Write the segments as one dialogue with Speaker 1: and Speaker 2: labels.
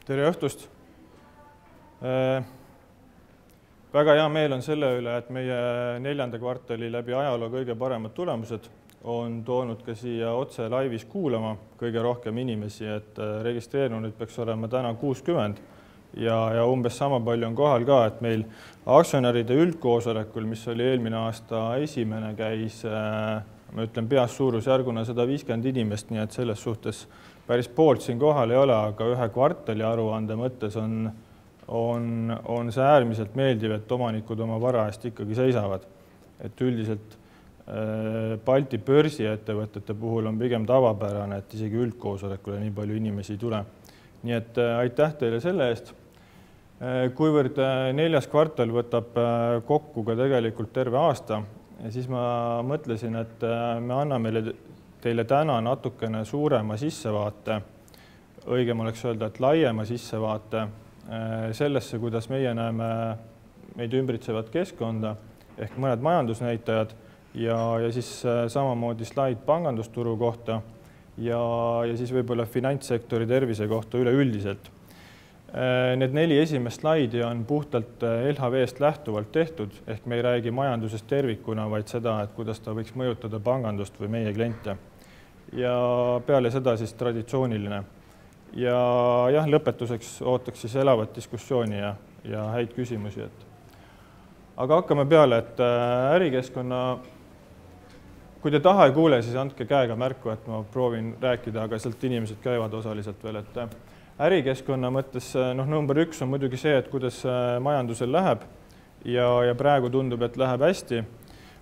Speaker 1: Tere õhtust! Väga hea meel on selle üle, et meie 4. kvartali läbi ajaloo kõige paremad tulemused on toonud ka siia otse laivis kuulama kõige rohkem inimesi, et registreerunud peaks olema täna 60 ja umbes sama palju on kohal ka, et meil aktsionäride üldkoosolekul, mis oli eelmine aasta esimene, käis, ma ütlen peas suurusjärguna 150 inimest, nii et selles suhtes päris poolt siin kohal ei ole, aga ühe kvartali aruande mõttes on see äärmiselt meeldiv, et omanikud oma vara eest ikkagi seisavad. Et üldiselt Balti börsiettevõtete puhul on pigem tavapärane, et isegi üldkoosolekule nii palju inimesi ei tule. Nii et aitäh teile selle eest. Kuivõrd 4. kvartal võtab kokku ka tegelikult terve aasta, siis ma mõtlesin, et me anname teile täna natukene suurema sissevaate, õigem oleks öelda, et laiema sissevaate sellesse, kuidas meie näeme meid ümbritsevat keskkonda ehk mõned majandusnäitajad ja siis samamoodi slaid pangandusturu kohta ja siis võib-olla finantssektori tervise kohta üleüldiselt. Need 4 esimest slaidi on puhtalt LHV-st lähtuvalt tehtud, ehk me ei räägi majandusest tervikuna, vaid seda, et kuidas ta võiks mõjutada pangandust või meie kliente. Ja peale seda siis traditsiooniline. Ja jah, lõpetuseks ootaks siis elavat diskussiooni ja häid küsimusi. Aga hakkame peale, et ärikeskkonna, kui te taha ei kuule, siis andke käega märku, et ma proovin rääkida, aga sealt inimesed käivad osaliselt veel. Ärikeskkonna mõttes number 1 on muidugi see, et kuidas majandusel läheb ja praegu tundub, et läheb hästi.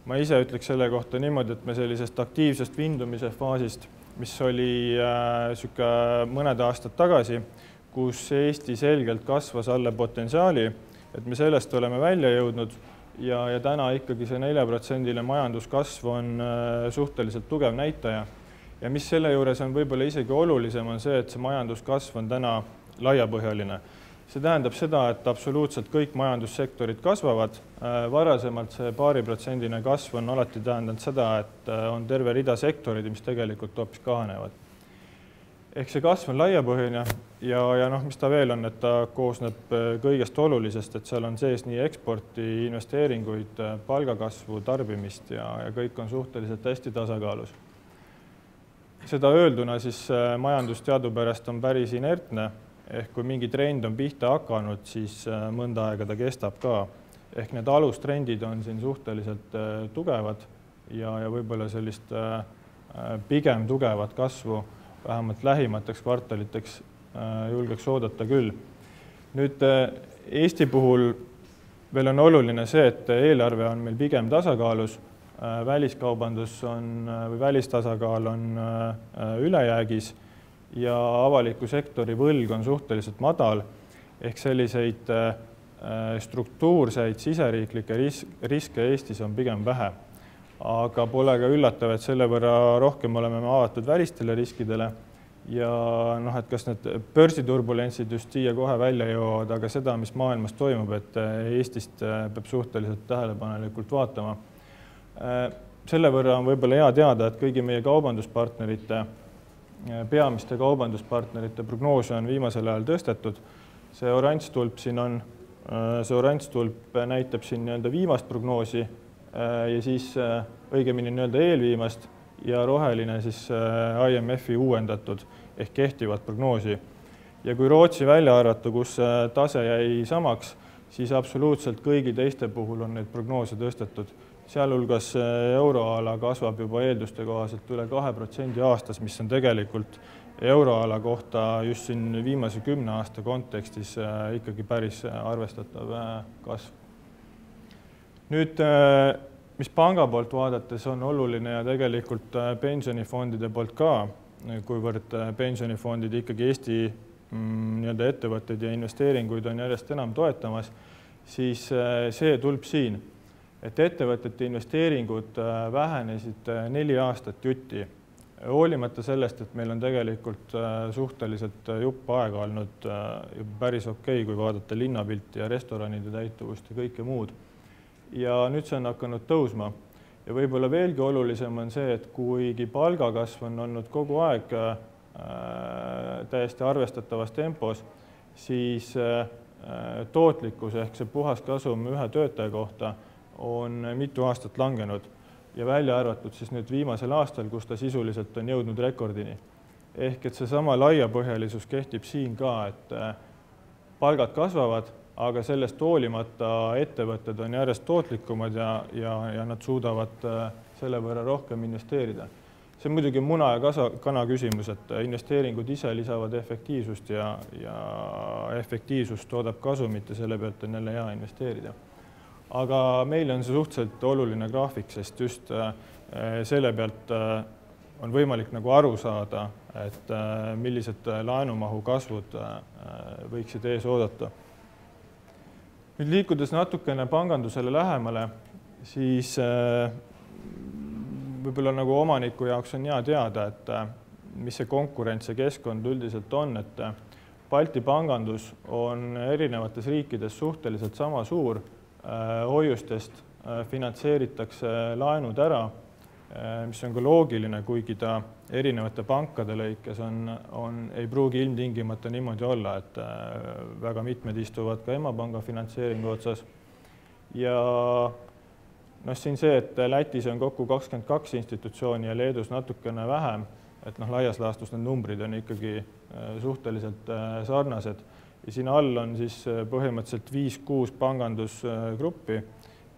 Speaker 1: Ma ise ütleks selle kohta niimoodi, et me sellisest aktiivsest vindumise faasist, mis oli mõned aastad tagasi, kus Eesti selgelt kasvas alle potentsiaali, et me sellest oleme välja jõudnud ja täna ikkagi see 4% majanduskasv on suhteliselt tugev näitaja. Ja mis selle juures on võib-olla isegi olulisem, on see, et see majanduskasv on täna laiapõhjaline. See tähendab seda, et absoluutselt kõik majandussektorid kasvavad. Varasemalt see paariprotsendine kasv on alati tähendanud seda, et on terve rida sektorid, mis tegelikult hoopis kahanevad. Ehk see kasv on laiapõhjaline ja mis ta veel on, et ta koosneb kõigest olulisest, et seal on sees nii eksporti, investeeringuid, palgakasvu, tarbimist ja kõik on suhteliselt hästi tasakaalus. Seda öelduna siis majandus teadupärast on päris inertne, ehk kui mingi trend on pihta hakanud, siis mõnda aega ta kestab ka. Ehk need alustrendid on siin suhteliselt tugevad ja võib-olla sellist pigem tugevat kasvu vähemalt lähimateks kvartaliteks julgeks oodata küll. Nüüd Eesti puhul veel on oluline see, et eelarve on meil pigem tasakaalus, väliskaubandus või välistasakaal on ülejäägis ja avaliku sektori võlg on suhteliselt madal, ehk selliseid struktuurseid siseriiklikke riske Eestis on pigem vähe. Aga pole ka üllatav, et selle võrra rohkem oleme avatud välistele riskidele ja et kas need börsiturbulentsid just siia kohe välja jõuavad, aga seda, mis maailmas toimub, et Eestist peab suhteliselt tähelepanelikult vaatama. Selle võrra on võib-olla hea teada, et kõigi meie kaubanduspartnerite peamiste kaubanduspartnerite prognoose on viimasel ajal tõstetud. See oranž tulp siin on, see oranž tulp näitab siin viimast prognoosi ja siis õigemini eelviimast ja roheline siis IMF-i uuendatud ehk kehtivat prognoosi. Ja kui Rootsi välja arvata, kus tase jäi samaks, siis absoluutselt kõigi teiste puhul on neid prognoose tõstetud. Sealhulgas euroala kasvab juba eelduste kohaselt üle 2% aastas, mis on tegelikult euroala kohta just siin viimase 10 aasta kontekstis ikkagi päris arvestatav kasv. Nüüd, mis panga poolt vaadates on oluline ja tegelikult pensionifondide poolt ka, kuivõrd pensionifondid ikkagi Eesti ettevõtteid ja investeeringuid on järjest enam toetamas, siis see tulp siin. Et ettevõtete investeeringud vähenesid 4 aastat jutti, hoolimata sellest, et meil on tegelikult suhteliselt jupp aega olnud päris okei, kui vaadata linnapilti ja restoranide täituvust ja kõike muud. Ja nüüd see on hakanud tõusma. Ja võib-olla veelgi olulisem on see, et kuigi palgakasv on olnud kogu aeg täiesti arvestatavas tempos, siis tootlikkus ehk see puhaskasum ühe töötaja kohta on mitu aastat langenud ja välja arvatud siis nüüd viimasel aastal, kus ta sisuliselt on jõudnud rekordini. Ehk et seesama laiapõhjalisus kehtib siin ka, et palgad kasvavad, aga sellest hoolimata ettevõtted on järjest tootlikumad ja nad suudavad selle võrra rohkem investeerida. See on muidugi muna ja kana küsimus, et investeeringud ise lisavad efektiivsust ja efektiivsus toodab kasumit ja selle pealt on jälle hea investeerida. Aga meil on see suhteliselt oluline graafik, sest just selle pealt on võimalik nagu aru saada, et millised laenumahu kasvud võiksid ees oodata. Nüüd liikudes natukene pangandusele lähemale, siis võib-olla nagu omaniku jaoks on hea teada, et mis see konkurents ja keskkond üldiselt on, et Balti pangandus on erinevates riikides suhteliselt sama suur, hoiustest finantseeritakse laenud ära, mis on ka loogiline, kuigi ta erinevate pankade lõikes ei pruugi ilmtingimata niimoodi olla, et väga mitmed istuvad ka emapanga finantseeringu otsas. Ja siin see, et Lätis on kokku 22 institutsiooni ja Leedus natukene vähem, et laias laastus need numbrid on ikkagi suhteliselt sarnased. Ja siin all on siis põhimõtteliselt 5-6 pangandusgruppi,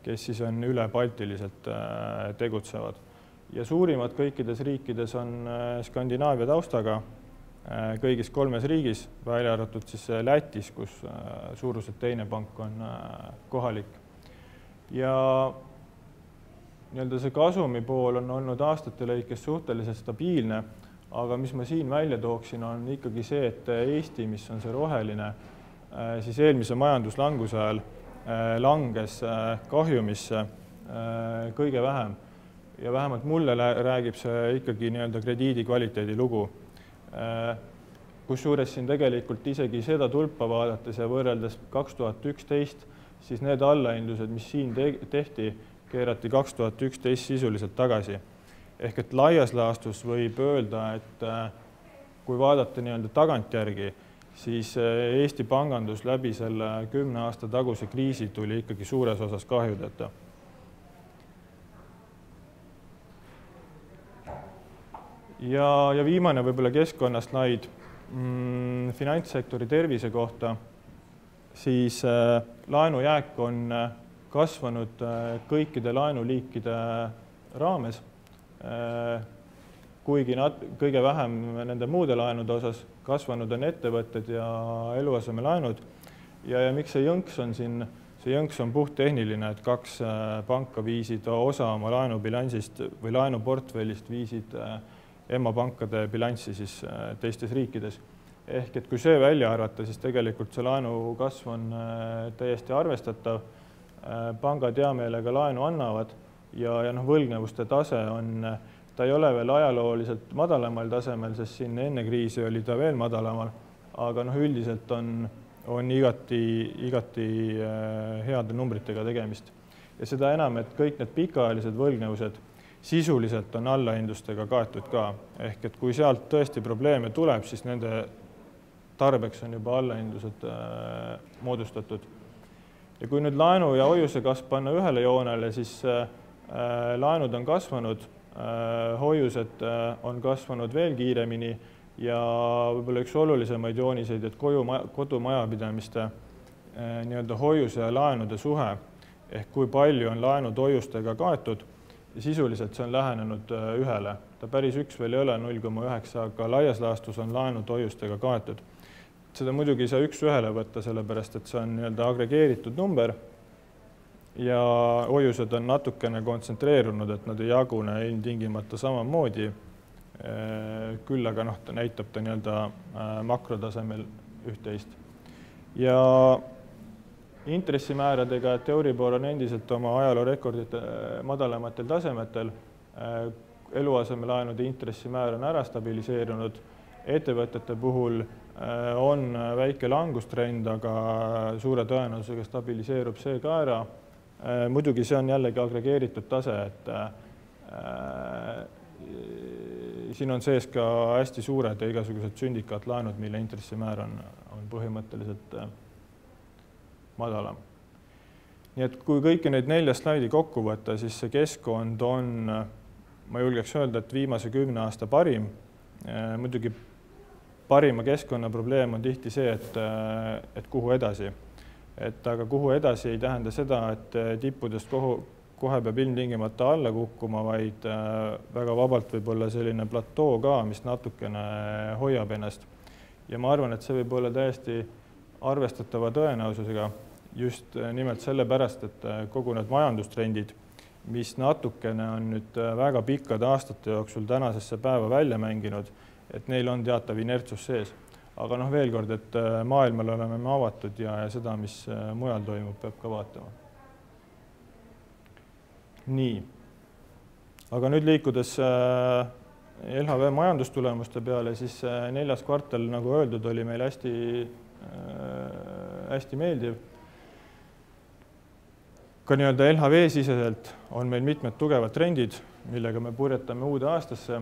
Speaker 1: kes siis on ülebaltiliselt tegutsevad. Ja suurimad kõikides riikides on Skandinaavia taustaga, kõigis 3 riigis, välja arvatud siis Lätis, kus suuruselt teine pank on kohalik. Ja see kasumi pool on olnud aastate lõikes suhteliselt stabiilne, aga mis ma siin välja tooksin, on ikkagi see, et Eesti, mis on see roheline, siis eelmise majanduslanguse ajal langes kahjumisse kõige vähem. Ja vähemalt mulle räägib see ikkagi krediidi kvaliteedi lugu. Kusjuures siin tegelikult isegi seda tulpa vaadates ja võrreldes 2011, siis need allahindlused, mis siin tehti, keerati 2011 sisuliselt tagasi. Ehk et laias laastus võib öelda, et kui vaadata tagantjärgi, siis Eesti pangandus läbi selle 10 aasta taguse kriisi tuli ikkagi suures osas kahjudeta. Ja viimane võib-olla keskkonnaslaid finantssektori tervise kohta, siis laenujääk on kasvanud kõikide laenuliikide raames, kuigi kõige vähem nende muude laenude osas kasvanud on ettevõtted ja eluasemelaenud. Ja miks see jõnks on siin? See jõnks on puhttehniline, et 2 panka viisid osa oma laenubilansist või laenuportfellist viisid emapankade bilanssi siis teistes riikides. Ehk et kui see välja arvata, siis tegelikult see laenu kasv on täiesti arvestatav. Pangad hea meelega laenu annavad ja võlgnevuste tase ta ei ole veel ajalooliselt madalamal tasemel, sest siin enne kriisi oli ta veel madalamal, aga üldiselt on igati heade numbritega tegemist. Ja seda enam, et kõik need pikaajalised võlgnevused sisuliselt on allahindlustega kaetud ka. Ehk et kui sealt tõesti probleeme tuleb, siis nende tarbeks on juba allahindlused moodustatud. Ja kui nüüd laenu ja hoiuse kasv panna ühele joonele, siis laenud on kasvanud, hoiused on kasvanud veel kiiremini ja võib-olla üks olulisemaid jooniseid, et kodumajapidamiste hoiuse ja laenude suhe, ehk kui palju on laenud hoiustega kaetud, ja sisuliselt see on lähenenud ühele. Ta päris 1 veel ei ole 0,9, aga laias laastus on laenud hoiustega kaetud. Seda muidugi ei saa 1 ühele võtta, sellepärast et see on agregeeritud number ja hoiused on natukene kontsentreerunud, et nad ei jagune ilmtingimata samamoodi. Küll aga ta näitab ta makrotasemel üht-teist. Ja intressimääradega, et Euribor on endiselt oma ajaloorekordite madalamatel tasemetel, eluasemelaenude intressimäär on ära stabiliseerunud, ettevõtete puhul on väike langustrend, aga suure tõenäosusega stabiliseerub see ka ära. Muidugi see on jällegi agregeeritud tase, et siin on sees ka hästi suured ja igasugused sündikaatlaenud, mille intressimäär on põhimõtteliselt madalam. Nii et kui kõiki neid 4 slaidi kokku võtta, siis see keskkond on, ma julgeks öelda, et viimase 10 aasta parim. Muidugi parima keskkonna probleem on tihti see, et kuhu edasi. Aga kuhu edasi ei tähenda seda, et tippudest kohe peab ilmtingimata alla kukkuma, vaid väga vabalt võib olla selline platoo ka, mis natukene hoiab ennast. Ja ma arvan, et see võib olla täiesti arvestatava tõenäosusega just nimelt sellepärast, et kogu need majandustrendid, mis natukene on nüüd väga pikkade aastate jooksul tänasesse päeva välja mänginud, et neil on teatav inertsus sees. Aga veel kord, et maailmale oleme me avatud ja seda, mis mujal toimub, peab ka vaatama. Nii. Aga nüüd liikudes LHV majandustulemuste peale, siis 4. kvartal, nagu öeldud, oli meil hästi meeldiv. Ka nii-öelda LHV siseselt on meil mitmed tugevad trendid, millega me purjetame uude aastasse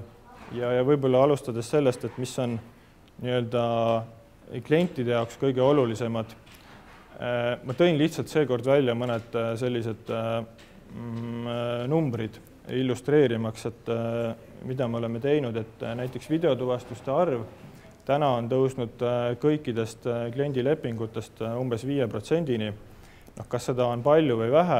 Speaker 1: ja võib-olla alustades sellest, et mis on nii-öelda klientide jaoks kõige olulisemad. Ma tõin lihtsalt seekord välja mõned sellised numbrid illustreerimaks, et mida me oleme teinud, et näiteks videotuvastuste arv täna on tõusnud kõikidest kliendilepingutest umbes 5%-ni. Kas seda on palju või vähe,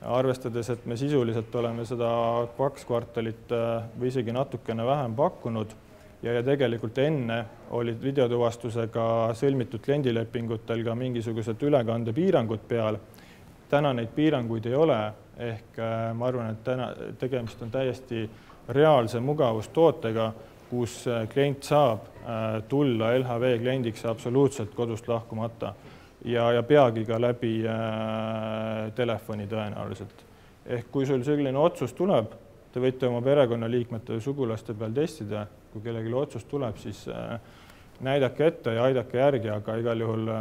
Speaker 1: arvestades, et me sisuliselt oleme seda 2 kvartalit või isegi natukene vähem pakkunud ja tegelikult enne olid videotuvastusega sõlmitud kliendilepingutel ka mingisugused ülekandepiirangud peal. Täna neid piiranguid ei ole, ehk ma arvan, et tegemist on täiesti reaalse mugavustootega, kus klient saab tulla LHV kliendiks absoluutselt kodust lahkumata ja peagi ka läbi telefoni tõenäoliselt. Ehk kui sul selline otsus tuleb, te võite oma perekonnaliikmete ja sugulaste peal testida, kui kellelgi otsus tuleb, siis näidake ette ja aidake järgi, aga igal juhul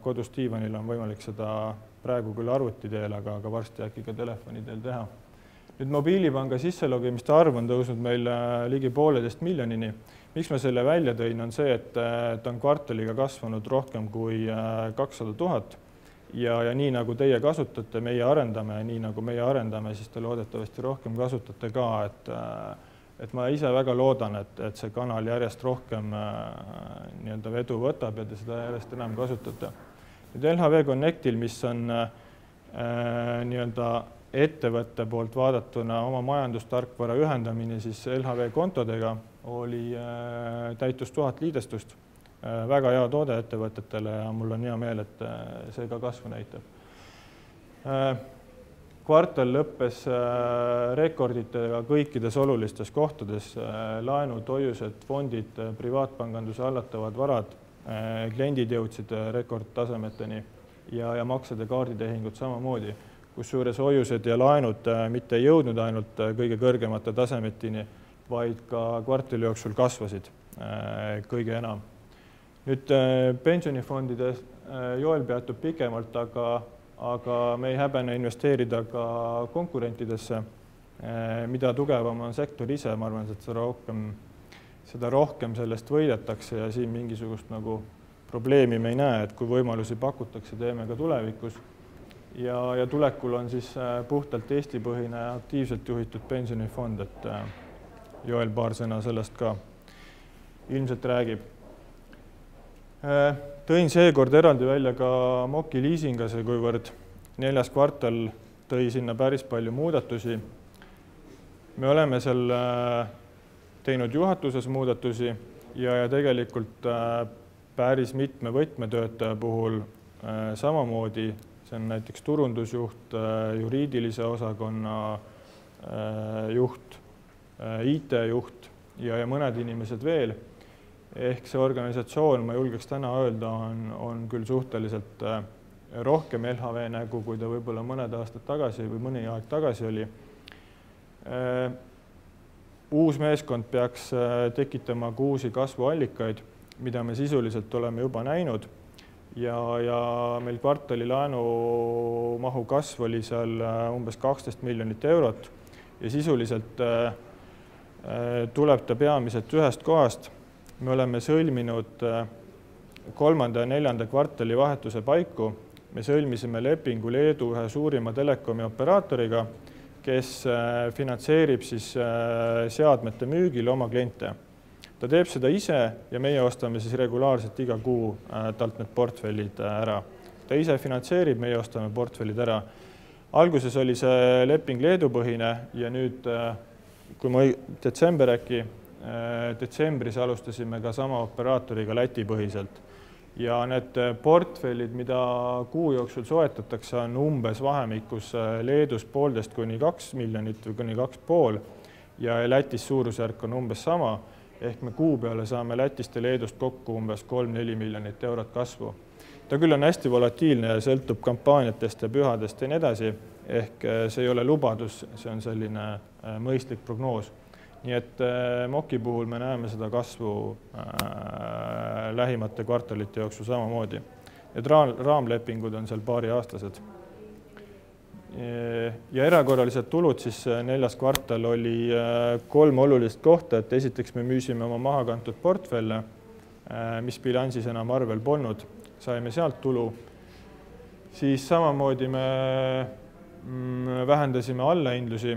Speaker 1: kodus diivanil on võimalik seda praegu küll arvuti teel, aga varsti äkki ka telefoni teel teha. Nüüd mobiilipanga sisselogimiste arv on tõusnud meil ligi 1,5 miljonini. Miks ma selle välja tõin, on see, et ta on kvartaliga kasvanud rohkem kui 200 000 ja nii nagu teie kasutate, meie arendame, nii nagu meie arendame, siis te loodetavasti rohkem kasutate ka, et ma ise väga loodan, et see kanal järjest rohkem nii-öelda vedu võtab ja te seda järjest enam kasutate. Nüüd LHV Connectil, mis on nii-öelda ettevõtte poolt vaadatuna oma majandustarkvara ühendamine, siis LHV kontodega oli täitus 1000 liidestust. Väga hea toode ettevõtetele ja mul on hea meel, et see ka kasvu näitab. Kvartal lõppes rekorditega kõikides olulistes kohtades, laenud, hoiused, fondid, privaatpanganduse hallatavad varad, kliendid jõudsid rekordtasemeteni ja maksed ja kaarditehingud samamoodi, kusjuures hoiused ja laenud mitte ei jõudnud ainult kõige kõrgemate tasemetini, vaid ka kvartali jooksul kasvasid kõige enam. Nüüd pensionifondide Joel peatub pikemalt, aga me ei häbene investeerida ka konkurentidesse, mida tugevam on sektor ise, ma arvan, et seda rohkem sellest võidetakse ja siin mingisugust nagu probleemi me ei näe, et kui võimalusi pakutakse, teeme ka tulevikus. Ja tulekul on siis puhtalt Eesti-põhine aktiivselt juhitud pensionifond, et Joel paar sõna sellest ka ilmselt räägib. Tõin seekord eraldi välja ka Moki liisingase, kuivõrd 4. kvartal tõi sinna päris palju muudatusi. Me oleme seal teinud juhatuses muudatusi ja tegelikult päris mitme võtmetöötaja puhul samamoodi. See on näiteks turundusjuht, juriidilise osakonna juht, IT-juht ja mõned inimesed veel. Ehk see organisatsioon, ma julgeks täna öelda, on küll suhteliselt rohkem LHV nägu, kui ta võib-olla mõned aastad tagasi või mõni aeg tagasi oli. Uus meeskond peaks tekitama ka uusi kasvuallikaid, mida me sisuliselt oleme juba näinud. Ja meil kvartali laenumahu kasv oli seal umbes 12 miljonit eurot ja sisuliselt tuleb ta peamiselt ühest kohast. Me oleme sõlminud 3. ja 4. kvartali vahetuse paiku me sõlmisime lepingu Leedu ühe suurima telekomi operaatoriga, kes finantseerib siis seadmete müügil oma kliente. Ta teeb seda ise ja meie ostame siis regulaarselt iga kuu talt need portfellid ära. Ta ise finantseerib, meie ostame portfellid ära. Alguses oli see leping Leedu-põhine ja nüüd, kui ma detsembris alustasime ka sama operaatoriga Läti-põhiselt. Ja need portfellid, mida kuu jooksul soetatakse, on umbes vahemikus Leedus 1,5 kuni 2 miljonit või kuni 2,5 ja Lätis suurusjärk on umbes sama. Ehk me kuu peale saame Lätist ja Leedust kokku umbes 3-4 miljonit eurot kasvu. Ta küll on hästi volatiilne ja sõltub kampaaniatest ja pühadest ja nii edasi. Ehk see ei ole lubadus, see on selline mõistlik prognoos. Nii et MOK-i puhul me näeme seda kasvu lähimate kvartalite jooksul samamoodi. Need raamlepingud on seal paariaastased. Ja erakorralised tulud siis 4. kvartal oli 3 olulist kohta, et esiteks me müüsime oma mahakantud portfelle, mis bilansis enam arvel polnud, saime sealt tulu. Siis samamoodi me vähendasime allahindlusi,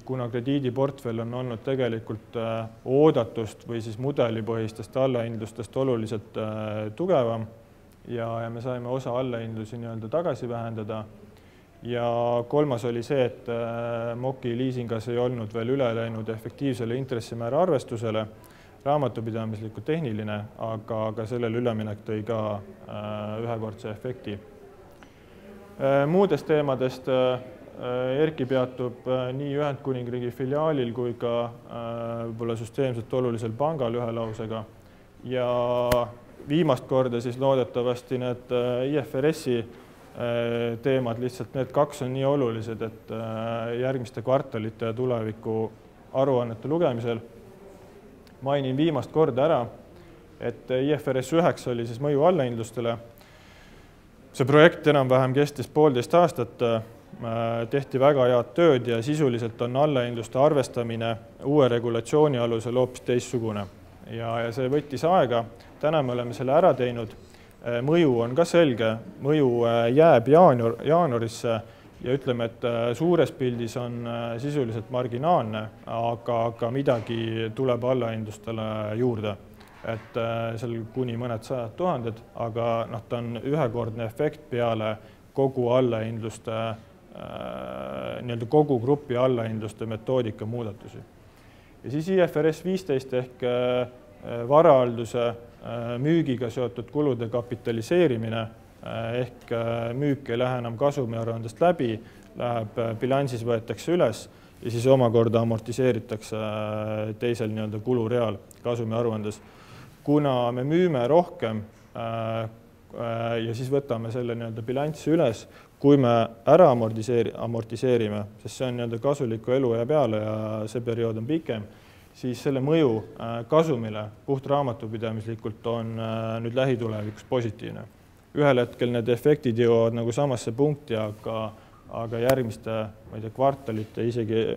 Speaker 1: kuna krediidiportfell on olnud tegelikult oodatust või siis mudelipõhistest allahindlustest oluliselt tugevam ja me saime osa allahindlusi nii-öelda tagasi vähendada. Ja kolmas oli see, et MOK-i liisingas ei olnud veel üle läinud efektiivsele intressimäära arvestusele, raamatupidamislikult tehniline, aga sellele üleminek tõi ka ühekordse efekti. Muudest teemadest Erki peatub nii Ühendkuningriigi filiaalil kui ka võib-olla süsteemselt olulisel pangal ühe lausega. Ja viimast korda siis loodetavasti need IFRS-i teemad, lihtsalt need kaks on nii olulised, et järgmiste kvartalite ja tuleviku aruannete lugemisel mainin viimast korda ära, et IFRS 9 oli siis mõju allahindlustele. See projekt enam-vähem kestis 1,5 aastat, tehti väga head tööd ja sisuliselt on allahindluste arvestamine uue regulatsiooni alusel hoopis teistsugune. Ja see võttis aega, täna me oleme selle ära teinud. Mõju on ka selge, mõju jääb jaanuarisse ja ütleme, et suures pildis on sisuliselt marginaalne, aga midagi tuleb allahindlustele juurde. Et seal kuni mõned 100 000, aga ta on ühekordne efekt peale kogu allahindluste, kogu grupi allahindluste metoodika muudatusi. Ja siis IFRS 15 ehk varahalduse müügiga seotud kulude kapitaliseerimine ehk müük ei lähe enam kasumiaruandest läbi, läheb bilansis võetakse üles ja siis omakorda amortiseeritakse teisel kulureal kasumiaruandes. Kuna me müüme rohkem ja siis võtame selle bilanssi üles, kui me ära amortiseerime, sest see on kasuliku eluea peale ja see periood on pikem, siis selle mõju kasumile puht raamatupidamislikult on nüüd lähitulevikus positiivne. Ühel hetkel need efektid jõuavad nagu samasse punkti, aga järgmiste kvartalite, isegi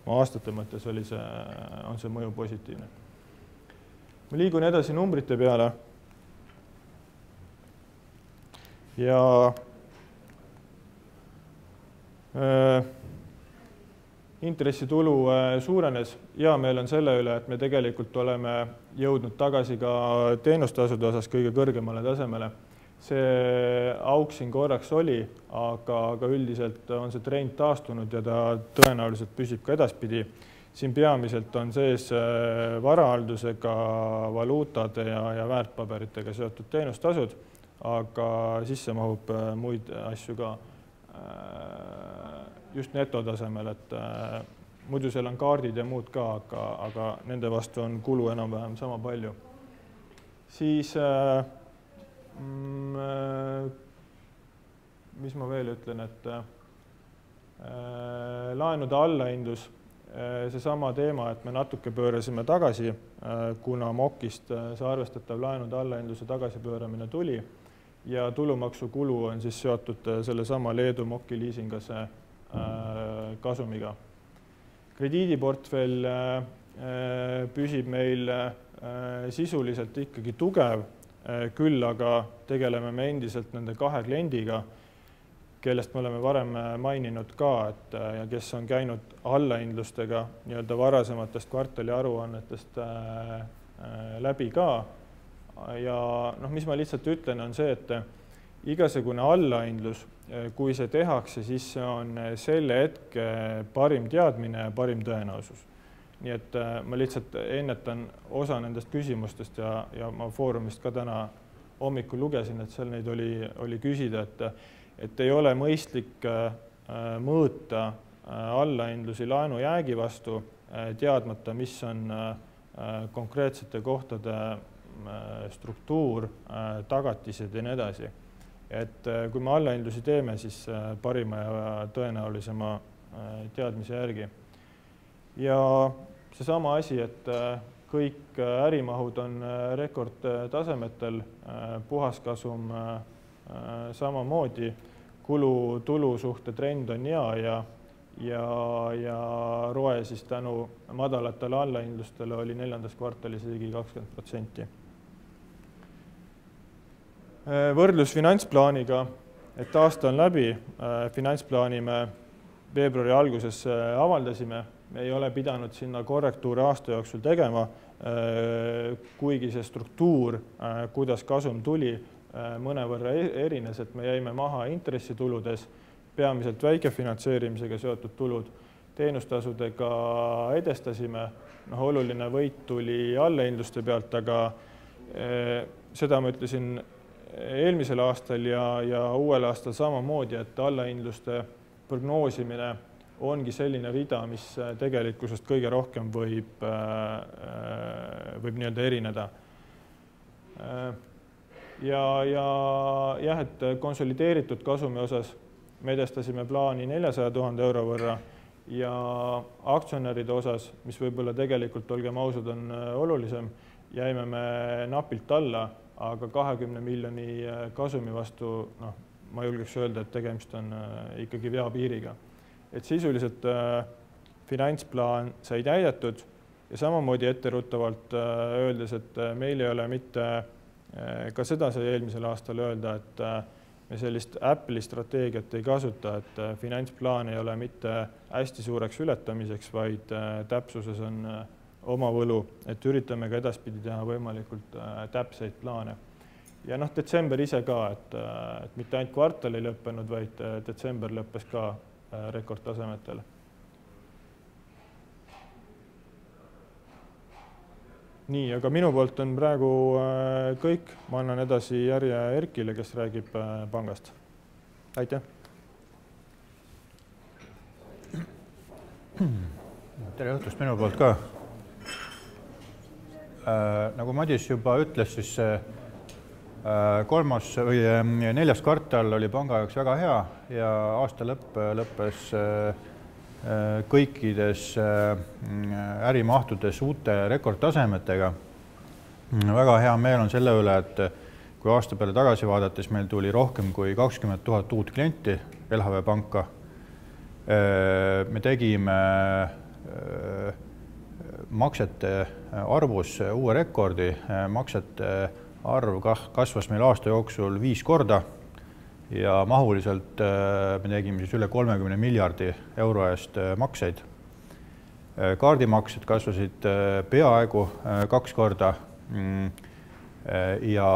Speaker 1: aastate mõttes on see mõju positiivne. Ma liigun edasi numbrite peale. Ja intressitulu suurenes. Hea meel on selle üle, et me tegelikult oleme jõudnud tagasi ka teenustasude osas kõige kõrgemale tasemele. See auk siin korraks oli, aga üldiselt on see trend taastunud ja ta tõenäoliselt püsib ka edaspidi. Siin peamiselt on sees varahaldusega, valuutade ja väärtpaberitega seotud teenustasud, aga sisse mahub muid asju ka just netotasemel, et muidu seal on kaardid ja muud ka, aga nende vastu on kulu enam-vähem sama palju. Siis, mis ma veel ütlen, et laenude allahindlus, seesama teema, et me natuke pöörasime tagasi, kuna MOK-ist see arvestatav laenude allahindluse tagasipööramine tuli ja tulumaksukulu on siis seotud selle sama Leedu MOK-i liisingase kasumiga. Krediidiportfell püsib meil sisuliselt ikkagi tugev, küll aga tegeleme me endiselt nende 2 kliendiga, kellest me oleme varem maininud ka, ja kes on käinud allahindlustega nii-öelda varasematest kvartali aruannetest läbi ka. Ja mis ma lihtsalt ütlen, on see, et igasugune allahindlus, kui see tehakse, siis see on selle hetke parim teadmine ja parim tõenäosus. Nii et ma lihtsalt ennetan osa nendest küsimustest ja ma foorumist ka täna hommikul lugesin, et seal neid oli küsida, et ei ole mõistlik mõõta allahindlusi laenujäägi vastu, teadmata, mis on konkreetsete kohtade struktuur, tagatised ja nii edasi. Et kui me allahindlusi teeme, siis parima ja tõenäolisema teadmise järgi. Ja seesama asi, et kõik ärimahud on rekordtasemetel, puhaskasum samamoodi, kulu-tulu suhte trend on hea ja ROE siis tänu madalatele allahindlustele oli 4. kvartalis ligi 20%. Võrdlus finantsplaaniga, et aasta on läbi, finantsplaani me veebruari alguses avaldasime, me ei ole pidanud sinna korrektuure aasta jooksul tegema, kuigi see struktuur, kuidas kasum tuli, mõnevõrra erines, et me jäime maha intressituludes, peamiselt väikefinantseerimisega seotud tulud, teenustasudega edestasime, oluline võit tuli allahindluste pealt, aga seda ma ütlesin eelmisel aastal ja uuel aastal samamoodi, et allahindluste prognoosimine ongi selline rida, mis tegelikkusest kõige rohkem võib nii-öelda erineda. Ja et konsolideeritud kasumi osas me edestasime plaani 400 000 euro võrra ja aktsionäride osas, mis võib-olla tegelikult, olgem ausad, on olulisem, jäime me napilt alla, aga 20 miljoni kasumi vastu, ma julgeks öelda, et tegemist on ikkagi veapiiriga. Et sisuliselt finantsplaan sai täidetud ja samamoodi etteruttavalt öeldes, et meil ei ole mitte, ka seda sai eelmisel aastal öelda, et me sellist Apple'i strateegiat ei kasuta, et finantsplaan ei ole mitte hästi suureks ületamiseks, vaid täpsuses on oma võlu, et üritame ka edaspidi teha võimalikult täpseid plaane. Ja detsember ise ka, et mitte ainult kvartal ei lõppenud, vaid detsember lõppes ka rekordtasemetel. Nii, aga minu poolt on praegu kõik. Ma annan edasi järje Erkile, kes räägib pangast. Aitäh!
Speaker 2: Tere õhtust minu poolt ka. Nagu Madis juba ütles, siis kolmas või 4. kvartal oli panga jaoks väga hea ja aasta lõppes kõikides ärimahtudes uute rekordtasemetega. Väga hea meel on selle üle, et kui aasta peale tagasi vaadates meil tuli rohkem kui 20 000 uut klienti LHV panka. Me tegime maksete arvus uue rekordi, maksete arv kasvas meil aasta jooksul 5 korda ja mahuliselt me tegime siis üle 30 miljardi euro eest makseid. Kaardimaksed kasvasid peaaegu 2 korda ja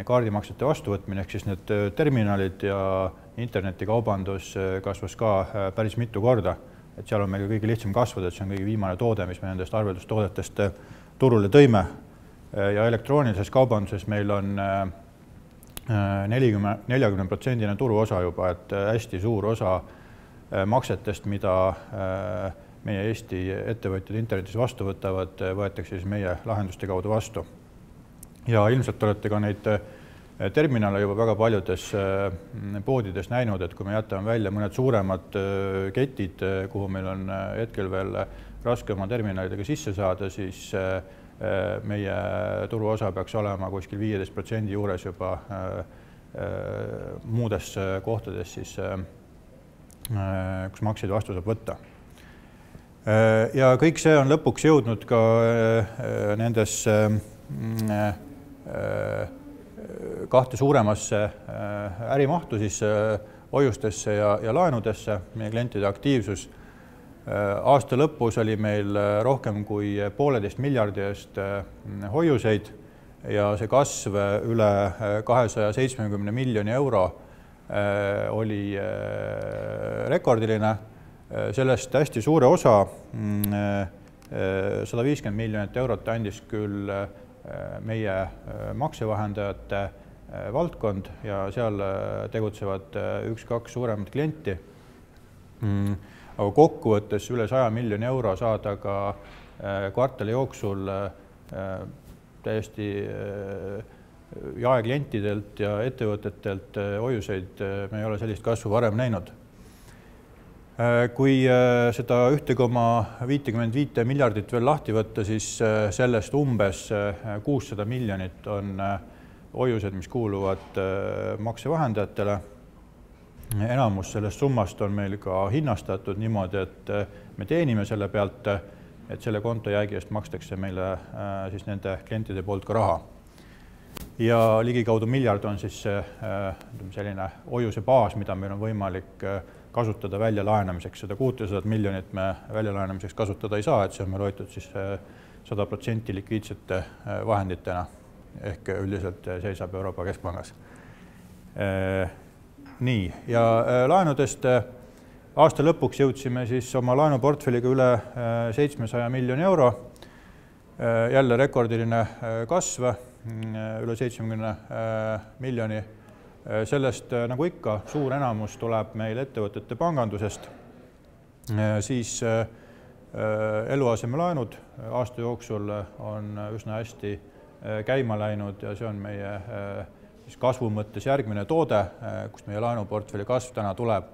Speaker 2: kaardimaksete vastuvõtmine ehk siis need terminalid ja internetikaubandus kasvas ka päris mitu korda. Et seal on meil kõige lihtsam kasvada, et see on kõige viimane toode, mis me nendest arveldustoodetest turule tõime. Ja elektroonilises kaubanduses meil on 40% turuosa juba, et hästi suur osa maksetest, mida meie Eesti ettevõtjad internetis vastu võtavad, võetakse siis meie lahenduste kaudu vastu. Ja ilmselt olete ka neid terminale juba väga paljudes poodides näinud, et kui me jätame välja mõned suuremad ketid, kuhu meil on hetkel veel raske oma terminalidega sisse saada, siis meie turuosa peaks olema kuskil 15% juures juba muudes kohtades, siis, kus makseid vastu saab võtta. Ja kõik see on lõpuks jõudnud ka nendes kahte suuremasse ärimahtu siis hoiustesse ja laenudesse, meie klientide aktiivsus. Aasta lõpus oli meil rohkem kui 1,5 miljardi eest hoiuseid ja see kasv üle 270 miljoni euro oli rekordiline. Sellest hästi suure osa, 150 miljonit eurot andis küll meie maksevahendajate valdkond ja seal tegutsevad 1-2 suuremat klienti. Aga kokkuvõttes üle 100 miljoni euro saada ka kvartali jooksul täiesti jaeklientidelt ja ettevõtetelt hoiuseid me ei ole sellist kasvu varem näinud. Kui seda 1,55 miljardit veel lahti võtta, siis sellest umbes 600 miljonit on hoiused, mis kuuluvad maksevahendajatele. Enamus sellest summast on meil ka hinnastatud niimoodi, et me teenime selle pealt, et selle kontojäägi eest makstakse meile siis nende klientide poolt ka raha. Ja ligikaudu miljard on siis selline hoiuse baas, mida meil on võimalik kasutada väljalaenamiseks. Seda 600 miljonit me väljalaenamiseks kasutada ei saa, et see on meil hoitud siis 100% likviidsete vahenditena ehk üldiselt seisab Euroopa Keskpangas. Nii, ja laenudest aasta lõpuks jõudsime siis oma laenuportfelliga üle 700 miljoni euro. Jälle rekordiline kasv, üle 70 miljoni. Sellest, nagu ikka, suur enamus tuleb meil ettevõtete pangandusest. Siis eluasemelaenud aasta jooksul on üsna hästi käima läinud ja see on meie kasvu mõttes järgmine toode, kust meie laenuportfelli kasv täna tuleb.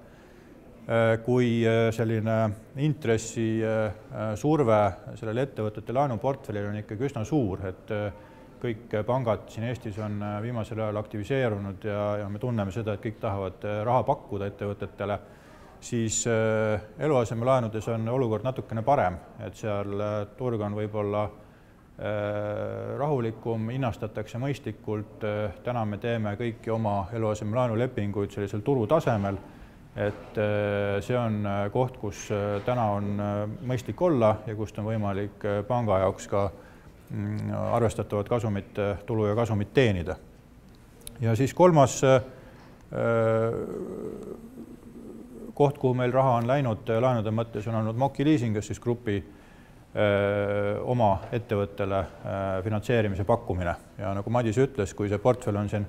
Speaker 2: Kui selline intressi surve sellele ettevõtete laenuportfellile on ikkagi üsna suur, et kõik pangad siin Eestis on viimasel ajal aktiviseerunud ja me tunneme seda, et kõik tahavad raha pakkuda ettevõtetele, siis eluasemelaenudes on olukord natukene parem, et seal turg on võib-olla rahulikum, hinnastatakse mõistlikult. Täna me teeme kõiki oma eluasemelaenulepinguid sellisel turutasemel, et see on koht, kus täna on mõistlik olla ja kust on võimalik panga jaoks ka arvestatavat kasumit, tulu ja kasumit teenida. Ja siis kolmas koht, kuhu meil raha on läinud laenude mõttes, on olnud Moki Leasing, kes siis grupi oma ettevõttele finantseerimise pakkumine. Ja nagu Madis ütles, kui see portfell on siin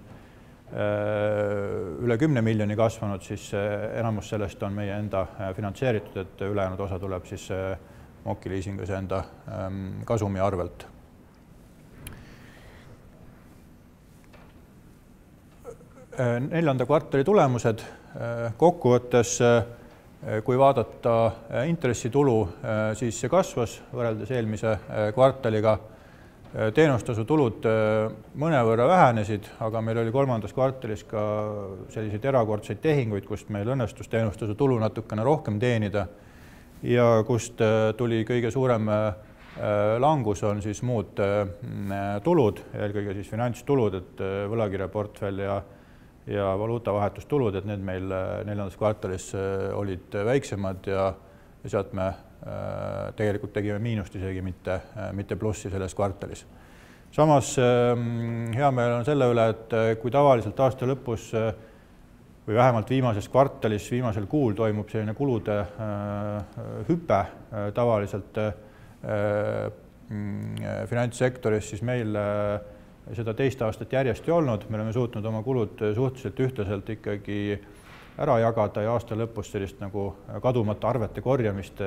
Speaker 2: üle 10 miljoni kasvanud, siis enamus sellest on meie enda finantseeritud, et ülejäänud osa tuleb siis Moki Leasingus enda kasumi arvelt. Neljanda kvartali tulemused kokkuvõttes, kui vaadata intressitulu, siis see kasvas võrreldes eelmise kvartaliga. Teenustasutulud mõnevõrra vähenesid, aga meil oli kolmandas kvartalis ka selliseid erakordseid tehinguid, kust meil õnnestus teenustasutulu natukene rohkem teenida ja kust tuli kõige suurem langus on siis muud tulud, eelkõige siis finantstulud, et võlakirjaportfell ja valuutavahetustulud, et need meil neljandas kvartalis olid väiksemad ja sealt me tegelikult tegime miinust isegi mitte plussi selles kvartalis. Samas hea meel on selle üle, et kui tavaliselt aasta lõpus või vähemalt viimases kvartalis, viimasel kuul toimub selline kulude hüpe tavaliselt finantssektoris, siis meil seda teist aastat järjest ei olnud. Me oleme suutnud oma kulud suhteliselt ühtlaselt ikkagi ära jagada ja aasta lõpus sellist nagu kadumata arvete korjamist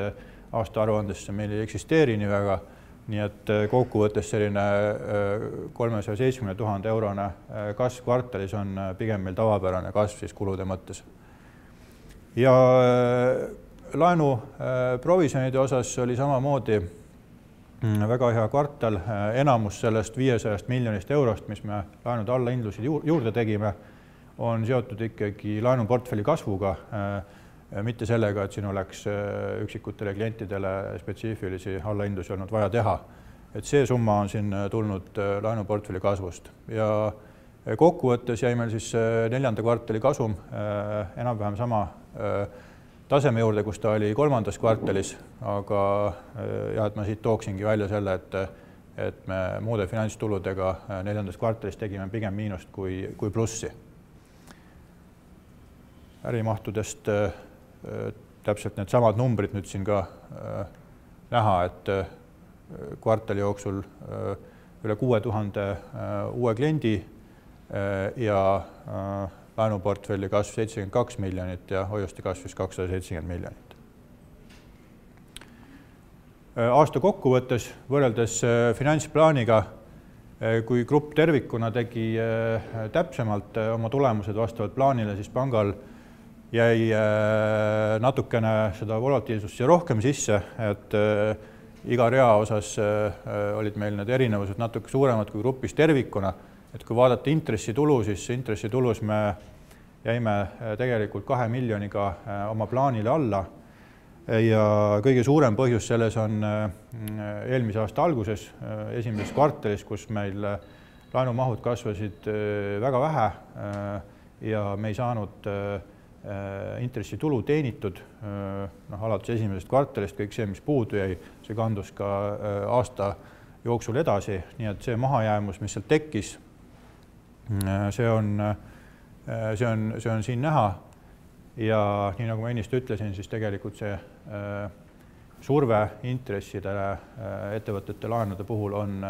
Speaker 2: aasta aruandesse meil ei eksisteeri nii väga. Nii et kokkuvõttes selline 370 000 eurone kasv kvartalis on pigem meil tavapärane kasv siis kulude mõttes. Ja laenu provisjonide osas oli samamoodi väga hea kvartal. Enamus sellest 500 miljonist eurost, mis me laenude allahindlusi juurde tegime, on seotud ikkagi laenuportfelli kasvuga, mitte sellega, et siin oleks üksikutele klientidele spetsiifilisi allahindlusi olnud vaja teha. Et see summa on siin tulnud laenuportfelli kasvust. Ja Kokkuvõttes jäi meil siis 4. kvartali kasum enam-vähem sama taseme juurde, kus ta oli 3. kvartalis, aga et ma siit tooksingi välja selle, et me muude finantstuludega 4. kvartalis tegime pigem miinust kui plussi. Ärimahtudest täpselt need samad numbrid nüüd siin ka näha, et kvartali jooksul üle 6000 uue kliendi ja laenuportfelli kasv 72 miljonit ja hoiuste kasvis 270 miljonit. Aasta kokkuvõttes võrreldes finantsplaaniga, kui grupp tervikuna tegi täpsemalt oma tulemused vastavalt plaanile, siis pangal jäi natukene seda volatiilsust siia rohkem sisse, et iga rea osas olid meil need erinevused natuke suuremad kui grupis tervikuna. Et kui vaadata intressitulu, siis intressitulus me jäime tegelikult 2 miljoniga oma plaanile alla ja kõige suurem põhjus selles on eelmise aasta alguses, esimeses kvartalis, kus meil laenumahud kasvasid väga vähe ja me ei saanud intressitulu teenitud alates esimesest kvartalist, kõik see, mis puudu jäi, see kandus ka aasta jooksul edasi, nii et see mahajäämus, mis sealt tekkis, see on siin näha ja nii nagu ma ennist ütlesin, siis tegelikult see surve intressidele ettevõtete laenude puhul on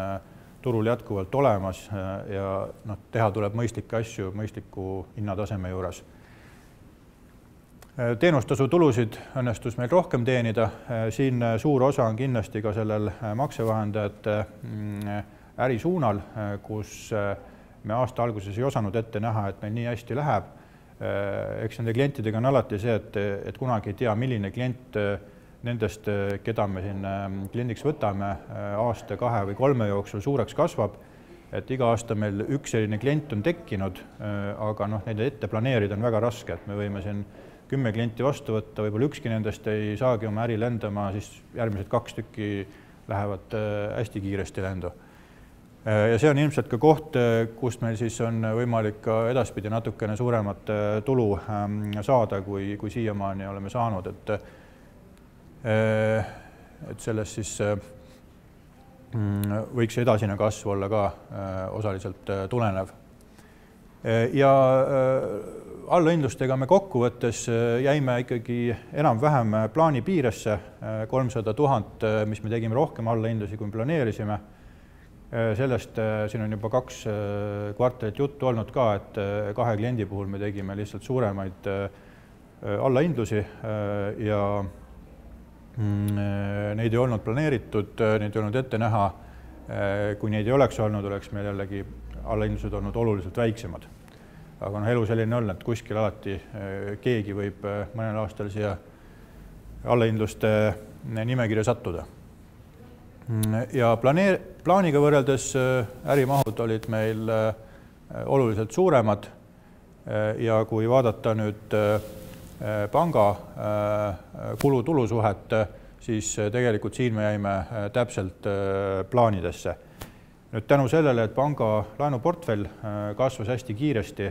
Speaker 2: turul jätkuvalt olemas ja teha tuleb mõistlikke asju mõistliku hinnataseme juures. Teenustasu tulusid õnnestus meil rohkem teenida, siin suur osa on kindlasti ka sellel maksevahendajate ärisuunal, kus me aasta alguses ei osanud ette näha, et meil nii hästi läheb. Eks nende klientidega on alati see, et kunagi ei tea, milline klient nendest, keda me siin kliendiks võtame, aasta, 2 või 3 jooksul suureks kasvab. Et iga aasta meil üks selline klient on tekkinud, aga neid ette planeerida on väga raske, et me võime siin 10 klienti vastu võtta, võib-olla ükski nendest ei saagi oma äri lendama, siis järgmised 2 tükki lähevad hästi kiiresti lendu. Ja see on ilmselt ka koht, kust meil siis on võimalik ka edaspidi natukene suuremat tulu saada, kui siiamaani oleme saanud, et sellest siis võiks edasine kasv olla ka osaliselt tulenev. Ja allahindlustega me kokkuvõttes jäime ikkagi enam-vähem plaani piiresse, 300 000, mis me tegime rohkem allahindlusi, kui planeerisime. Sellest siin on juba 2 kvartalit juttu olnud ka, et 2 kliendi puhul me tegime lihtsalt suuremaid allahindlusi ja neid ei olnud planeeritud, neid ei olnud ette näha. Kui neid ei oleks olnud, oleks meil jällegi allahindlused olnud oluliselt väiksemad. Aga elu selline on, et kuskil alati keegi võib mõnel aastal siia allahindluste nimekirja sattuda. Ja plaaniga võrreldes ärimahud olid meil oluliselt suuremad ja kui vaadata nüüd panga kulu-tulu suhet, siis tegelikult siin me jäime täpselt plaanidesse. Nüüd tänu sellele, et panga laenuportfell kasvas hästi kiiresti,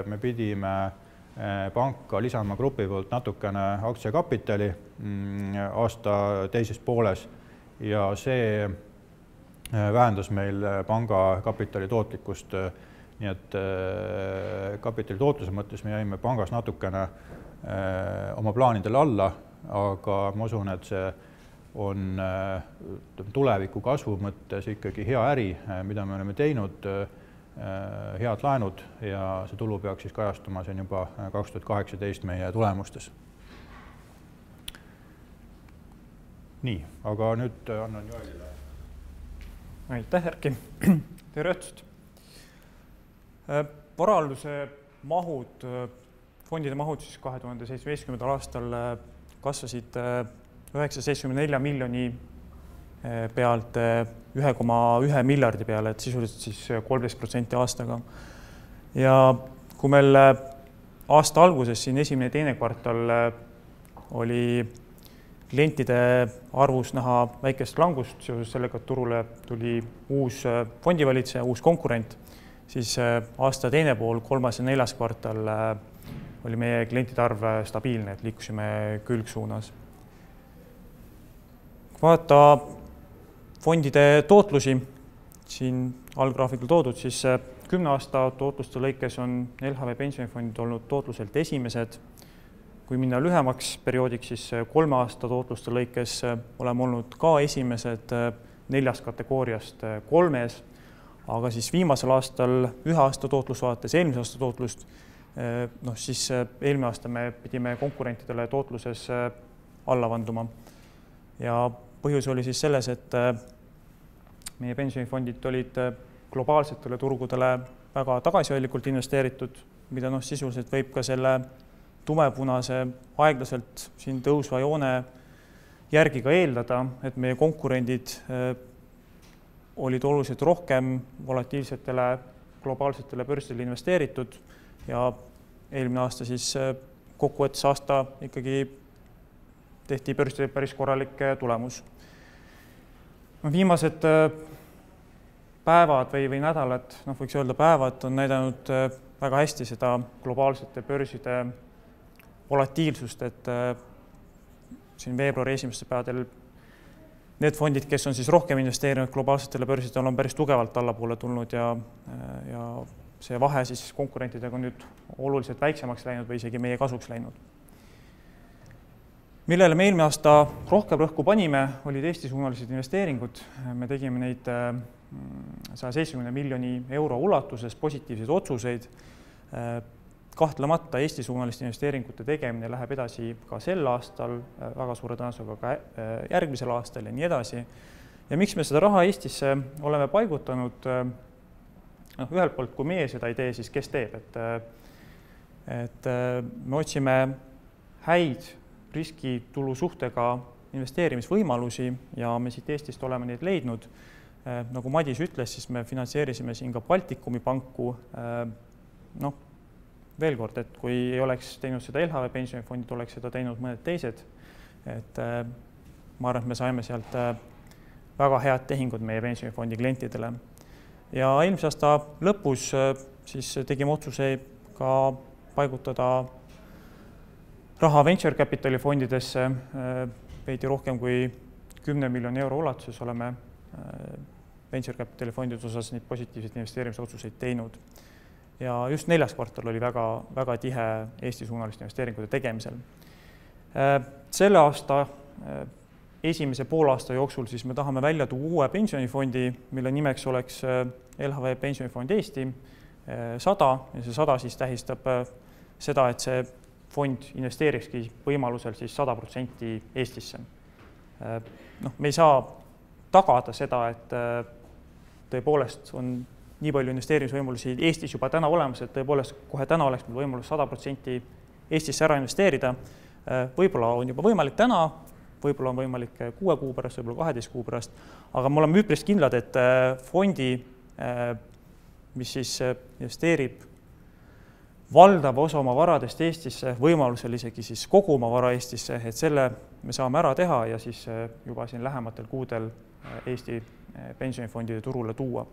Speaker 2: me pidime panka lisama grupi poolt natukene aktsiakapitali aasta teises pooles ja see vähendas meil panga kapitali tootlikkust, nii et kapitali tootluse mõttes me jäime pangas natukene oma plaanidele alla, aga ma usun, et see on tuleviku kasvu mõttes ikkagi hea äri, mida me oleme teinud, head laenud ja see tulu peaks siis kajastuma siin juba 2018 meie tulemustes. Nii, aga nüüd annan Joelile.
Speaker 3: Aitäh, Erki. Tere õhtust. Varalduse mahud, fondide mahud siis 2017. aastal kasvasid 974 miljoni pealt 1,1 miljardi peale, et sisuliselt siis 13% aastaga. Ja kui meil aasta alguses siin esimene ja teine kvartal oli klientide arvus näha väikest langust seoses sellega, et turule tuli uus fondivalitseja, uus konkurent, siis aasta teine pool, 3. ja 4. kvartal oli meie klientide arv stabiilne, et liikusime külgsuunas. Kui vaadata fondide tootlusi, siin allgraafikul toodud, siis 10 aasta tootluste lõikes on LHV pensionifondid olnud tootluselt esimesed. Kui minna lühemaks perioodiks, siis 3 aasta tootluste lõikes oleme olnud ka esimesed 4 kategooriast 3, aga siis viimasel aastal 1 aasta tootlus vaates eelmise aasta tootlust, siis eelmine aasta me pidime konkurentidele tootluses alla vanduma. Ja põhjus oli siis selles, et meie pensionifondid olid globaalsetele turgudele väga tagasihoidlikult investeeritud, mida sisuliselt võib ka selle tumepunase aeglaselt siin tõusva joone järgi ka eeldada, et meie konkurendid olid oluliselt rohkem volatiilsetele globaalsetele börsidele investeeritud ja eelmine aasta siis kokkuvõttes aasta ikkagi tehti börsidel päris korralik tulemus. Viimased päevad või nädalad, võiks öelda päevad, on näidanud väga hästi seda globaalsete börside volatiilsust, et siin veebruari esimeste päevadel need fondid, kes on siis rohkem investeerinud globaalsetele börsidele, on päris tugevalt allapoole tulnud ja see vahe siis konkurentidega on nüüd oluliselt väiksemaks läinud või isegi meie kasuks läinud. Millele me eelmine aasta rohkem rõhku panime, olid Eesti-suunalised investeeringud. Me tegime neid 170 miljoni euro ulatuses positiivseid otsuseid. Kahtlemata Eesti-suunaliste investeeringute tegemine läheb edasi ka sel aastal, väga suure tõenäosusega ka järgmisel aastal ja nii edasi. Ja miks me seda raha Eestisse oleme paigutanud? Ühelt poolt, kui meie seda ei tee, siis kes teeb? Et me otsime häid riskitulu suhtega investeerimisvõimalusi ja me siit Eestist oleme neid leidnud. Nagu Madis ütles, siis me finantseerisime siin ka Baltikumi panku. Veel kord, et kui ei oleks teinud seda LHV pensionifondid, oleks seda teinud mõned teised. Et ma arvan, et me saime sealt väga head tehingud meie pensionifondi klientidele. Ja eelmise aasta lõpus siis tegime otsuse ka paigutada raha venture capitali fondidesse. Veidi rohkem kui 10 miljoni euro ulatuses oleme venture capitali fondide osas neid positiivseid investeerimisotsuseid teinud. Ja just 4. kvartal oli väga tihe Eesti-suunaliste investeeringute tegemisel. Selle aasta esimese poolaasta jooksul siis me tahame välja tuua uue pensionifondi, mille nimeks oleks LHV pensionifond Eesti 100 ja see 100 siis tähistab seda, et see fond investeerikski võimalusel siis 100% Eestisse. Me ei saa tagada seda, et tõepoolest on nii palju investeerimisvõimalusi Eestis juba täna olemas, et tõepoolest kohe täna oleks meil võimalus 100% Eestisse ära investeerida. Võib-olla on juba võimalik täna, võib-olla on võimalik 6 kuu pärast, võib-olla 12 kuu pärast, aga me oleme üpris kindlad, et fondi, mis siis investeerib valdava osa oma varadest Eestisse, võimalusel isegi siis kogu oma vara Eestisse, et selle me saame ära teha ja siis juba siin lähematel kuudel Eesti pensionifondide turule tuua.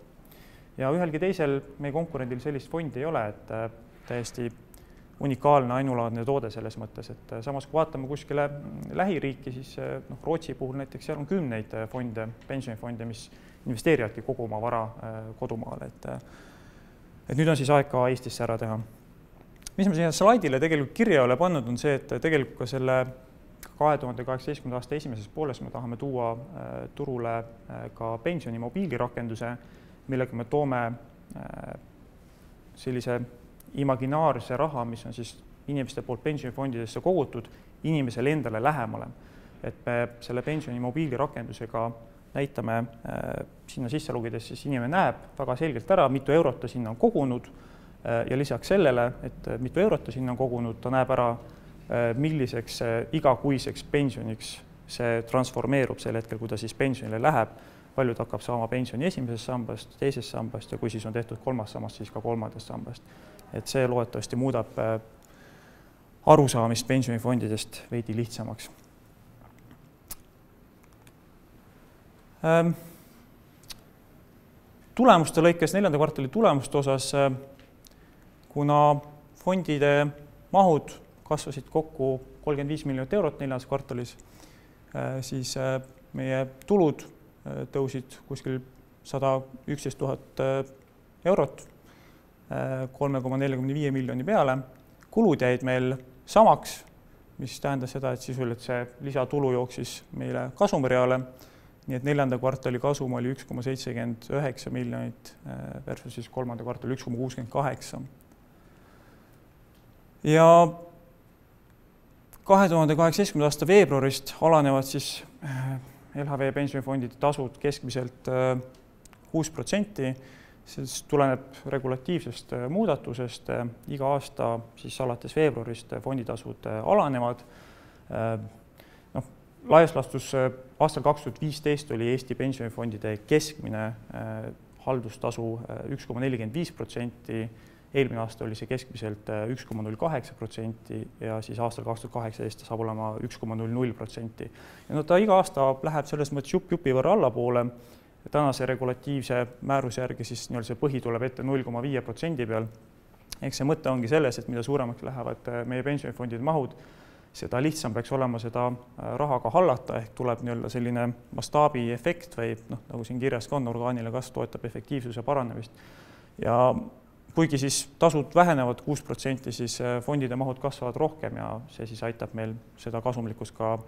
Speaker 3: Ja ühelgi teisel meie konkurendil sellist fondi ei ole, et täiesti unikaalne, ainulaadne toode selles mõttes, et samas kui vaatame kuskile lähiriiki, siis Rootsi puhul näiteks seal on 10 fonde, pensionifonde, mis investeerivadki kogu oma vara kodumaale. Et nüüd on siis aeg ka Eestisse ära teha. Mis me siia slaidile tegelikult kirja ole pannud, on see, et tegelikult ka selle 2018. aasta esimeses pooles me tahame tuua turule ka pensioni mobiilirakenduse, millega me toome sellise imaginaarse raha, mis on siis inimeste poolt pensionifondidesse kogutud, inimesele endale lähemale. Et me selle pensioni mobiilirakendusega näitame sinna sisse lugedes, siis inimene näeb väga selgelt ära, mitu eurot ta sinna on kogunud ja lisaks sellele, et mitu eurot ta sinna on kogunud, ta näeb ära, milliseks igakuiseks pensioniks see transformeerub sel hetkel, kui ta siis pensionile läheb, palju ta hakkab saama pensioni esimesest sambast, teisest sambast ja kui siis on tehtud 3. sammast, siis ka 3. sambast. Et see loodetavasti muudab arusaamist pensionifondidest veidi lihtsamaks. tulemuste lõikes 4. kvartali tulemuste osas, kuna fondide mahud kasvasid kokku 35 miljonit eurot 4. kvartalis, siis meie tulud tõusid kuskil 111 000 eurot 3,45 miljoni peale. Kulud jäid meil samaks, mis tähendas seda, et sisuliselt see lisatulu jooksis meile kasumireale. Nii et 4. kvartali kasum oli 1,79 miljonit versus siis 3. kvartali 1,68. Ja 2018. aasta veebruarist alanevad siis LHV pensionifondide tasud keskmiselt 6%. See tuleneb regulatiivsest muudatusest. Iga aasta siis alates veebruarist fonditasud alanevad. Laias laastus aastal 2015 oli Eesti pensionifondide keskmine haldustasu 1,45%, eelmine aasta oli see keskmiselt 1,08% ja siis aastal 2018 saab olema 1,00%. Ja ta iga aasta läheb selles mõttes jupi võrra allapoole. Tänase regulatiivse määruse järgi siis see põhi tuleb ette 0,5% peal. Eks see mõte ongi selles, et mida suuremaks lähevad meie pensionifondide mahud, seda lihtsam peaks olema seda raha ka hallata, ehk tuleb selline mastaabi efekt või nagu siin kirjas ka on, orgaaniline kasv toetab efektiivsuse paranemist. Ja kuigi siis tasud vähenevad 6%, siis fondide mahud kasvavad rohkem ja see siis aitab meil seda kasumlikkust ka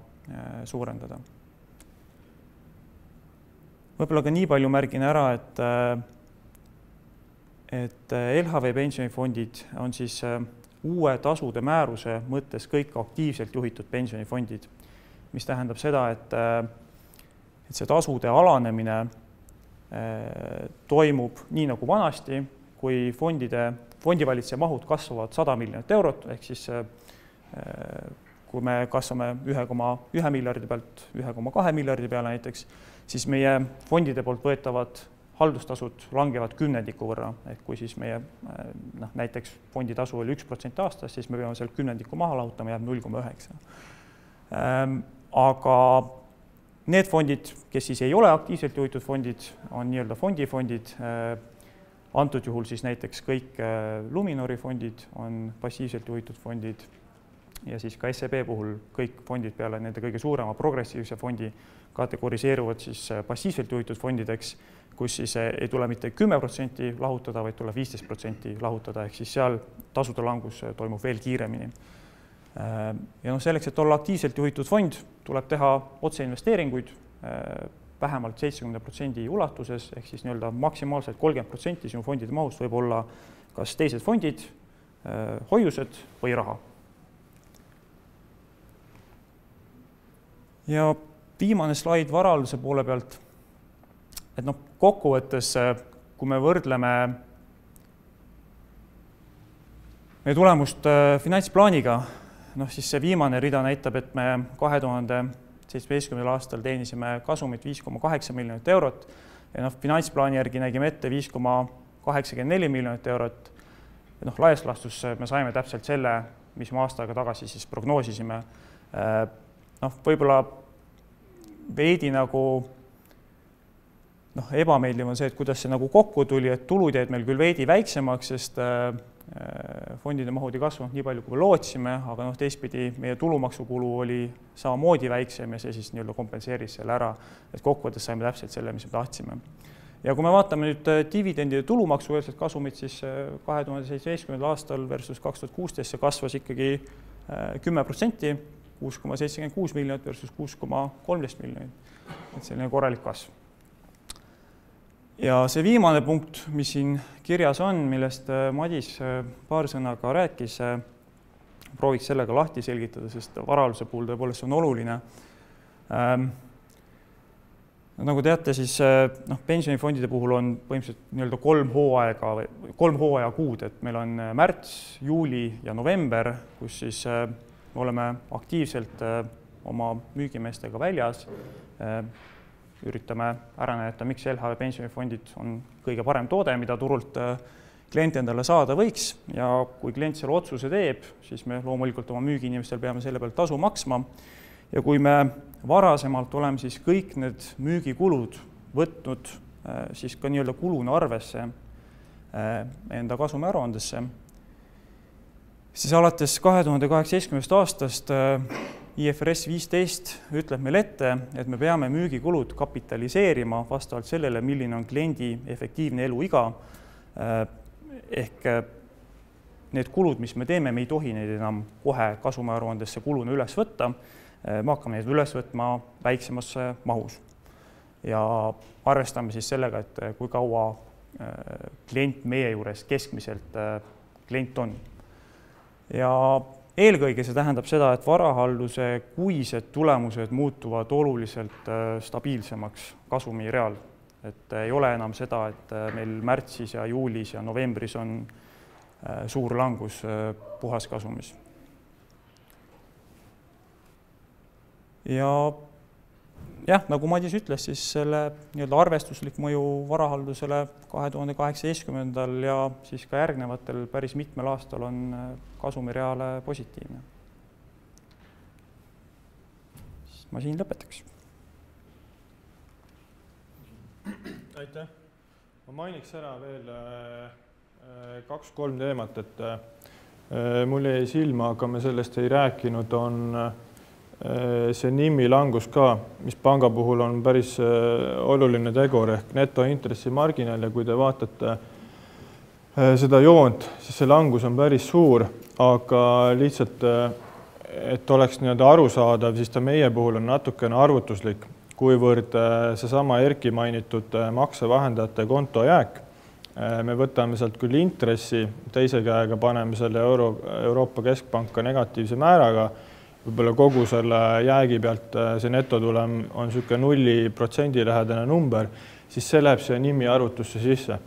Speaker 3: suurendada. Võib-olla ka nii palju märgin ära, et LHV pensionifondid on siis uue tasude määruse mõttes kõik aktiivselt juhitud pensionifondid, mis tähendab seda, et see tasude alanemine toimub nii nagu vanasti, kui fondivalitseja mahud kasvavad 100 miljonit eurot, ehk siis kui me kasvame 1,1 miljardi pealt 1,2 miljardi peale näiteks, siis meie fondide poolt võetavad haldustasud langevad 10% võrra, ehk kui siis meie näiteks fonditasu oli 1% aastas, siis me peame seal 10% maha lahutama, jääb 0,9. Aga need fondid, kes siis ei ole aktiivselt juhitud fondid, on nii-öelda fondifondid. Antud juhul siis näiteks kõik Luminori fondid on passiivselt juhitud fondid ja siis ka SEB puhul kõik fondid peale nende kõige suurema progressiivse fondi kategoriseeruvad siis passiivselt juhitud fondideks, kus siis ei tule mitte 10% lahutada, vaid tuleb 15% lahutada, ehk siis seal tasude langus toimub veel kiiremini. Ja selleks, et olla aktiivselt juhitud fond, tuleb teha otseinvesteeringuid vähemalt 70% ulatuses, ehk siis maksimaalselt 30% sinu fondide mahust võib olla kas teised fondid, hoiused või raha. Ja viimane slaid varaluse poole pealt, et kokkuvõttes, kui me võrdleme meie tulemust finantsplaaniga, siis see viimane rida näitab, et me 2017. aastal teenisime kasumit 5,8 miljonit eurot ja finantsplaani järgi nägime ette 5,84 miljonit eurot. Laias laastus me saime täpselt selle, mis me aasta aega tagasi siis prognoosisime. Võib-olla veidi nagu ebameeldiv on see, et kuidas see nagu kokku tuli, et tulud jäid meil küll veidi väiksemaks, sest fondide mahud ei kasvanud nii palju, kui me lootsime, aga teistpidi meie tulumaksukulu oli samamoodi väiksem ja see siis kompenseeris selle ära, et kokkuvõttes saime täpselt selle, mis me tahtsime. Ja kui me vaatame nüüd dividendide tulumaksueelset kasumit, siis 2017. aastal versus 2016 see kasvas ikkagi 10%, 6,76 miljonit versus 6,13 miljonit. Et selline korralik kasv. Ja see viimane punkt, mis siin kirjas on, millest Madis paar sõna ka rääkis, prooviks sellega lahti selgitada, sest varaluse puhul tõepoolest on oluline. Nagu teate, siis pensionifondide puhul on põhimõtteliselt 3 hooajakuud, et meil on märts, juuli ja november, kus siis me oleme aktiivselt oma müügimeestega väljas, üritame ära näidata, miks LHV pensionifondid on kõige parem toode, mida turult klient endale saada võiks ja kui klient selle otsuse teeb, siis me loomulikult oma müügiinimestel peame selle pealt tasu maksma ja kui me varasemalt oleme siis kõik need müügikulud võtnud siis ka nii-öelda kuluna arvesse enda kasumiaruandesse, siis alates 2018. aastast IFRS 15 ütleb meil ette, et me peame müügikulud kapitaliseerima vastavalt sellele, milline on kliendi efektiivne eluiga. Ehk need kulud, mis me teeme, me ei tohi neid enam kohe kasumiaruandesse kuluna üles võtta. Me hakkame neid üles võtma väiksemas mahus. Ja arvestame siis sellega, et kui kaua klient meie juures keskmiselt klient on. Ja eelkõige see tähendab seda, et varahalduse kuised tulemused muutuvad oluliselt stabiilsemaks kasumireal. Et ei ole enam seda, et meil märtsis ja juulis ja novembris on suur langus puhaskasumis. Ja jah, nagu Madis ütles, siis selle arvestuslik mõju varahaldusele 2018. ja siis ka järgnevatel päris mitmel aastal on kasumireale positiivne. Ma siin lõpetaks.
Speaker 1: Aitäh. Ma mainiks ära veel 2-3 teemat, et mul jäi silma, aga me sellest ei rääkinud, on see NIM-i langus ka, mis panga puhul on päris oluline tegur ehk netointressimarginaal ja kui te vaatate seda joont, siis see langus on päris suur, aga lihtsalt, et oleks arusaadav, siis ta meie puhul on natukene arvutuslik, kuivõrd seesama Erki mainitud maksevahendajate konto jääk. Me võtame sealt küll intressi, teise käega paneme selle Euroopa Keskpanka negatiivse määraga, võib-olla kogu selle jäägi pealt see netotulem on niisugune 0% lähedane number, siis see läheb siia NIM-i arvutusse sisse.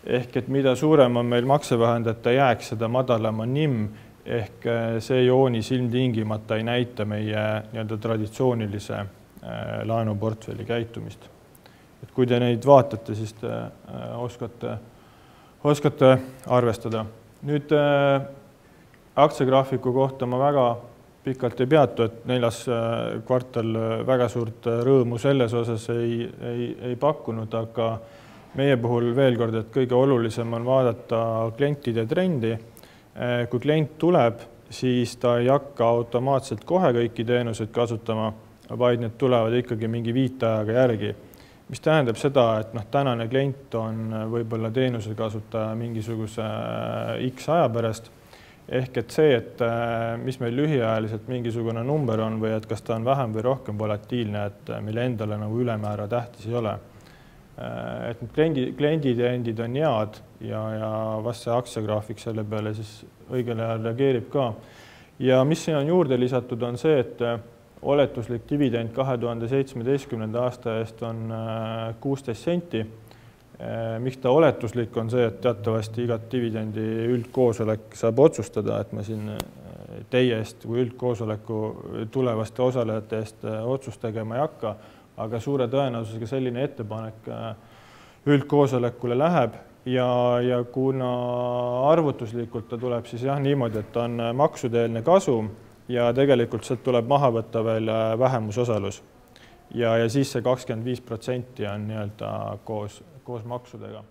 Speaker 1: Ehk et mida suurem on meil maksevahendajate jääk, seda madalam on NIM, ehk see joonis ilmtingimata ei näita meie traditsioonilise laenuportfelli käitumist. Et kui te neid vaatate, siis te oskate arvestada. Nüüd aktsiagraafiku kohta ma väga pikalt ei peatu, et 4. kvartal väga suurt rõõmu selles osas ei pakkunud, aga meie puhul veel kord, et kõige olulisem on vaadata klientide trendi. Kui klient tuleb, siis ta ei hakka automaatselt kohe kõiki teenuseid kasutama, vaid need tulevad ikkagi mingi viitajaga järgi, mis tähendab seda, et tänane klient on võib-olla teenuse kasutaja mingisuguse X aja pärast, ehk et see, et mis meil lühiajaliselt mingisugune number on või et kas ta on vähem või rohkem volatiilne, et mille endale ülemäära tähtis ei ole. Et kliendid on head ja vast see aktsiagraafik selle peale siis õigel ajal reageerib ka. Ja mis siin on juurde lisatud, on see, et oletuslik dividend 2017. aasta eest on 16 senti. Miks ta oletuslik on see, et teatavasti igat dividendi üldkoosolek saab otsustada, et ma siin teie eest kui üldkoosoleku tulevaste osalejate eest otsust tegema ei hakka, aga suure tõenäosusega selline ettepanek üldkoosolekule läheb ja kuna arvutuslikult ta tuleb siis jah niimoodi, et ta on maksudeelne kasum ja tegelikult sealt tuleb maha võtta veel vähemusosalus ja siis see 25% on koos maksudega.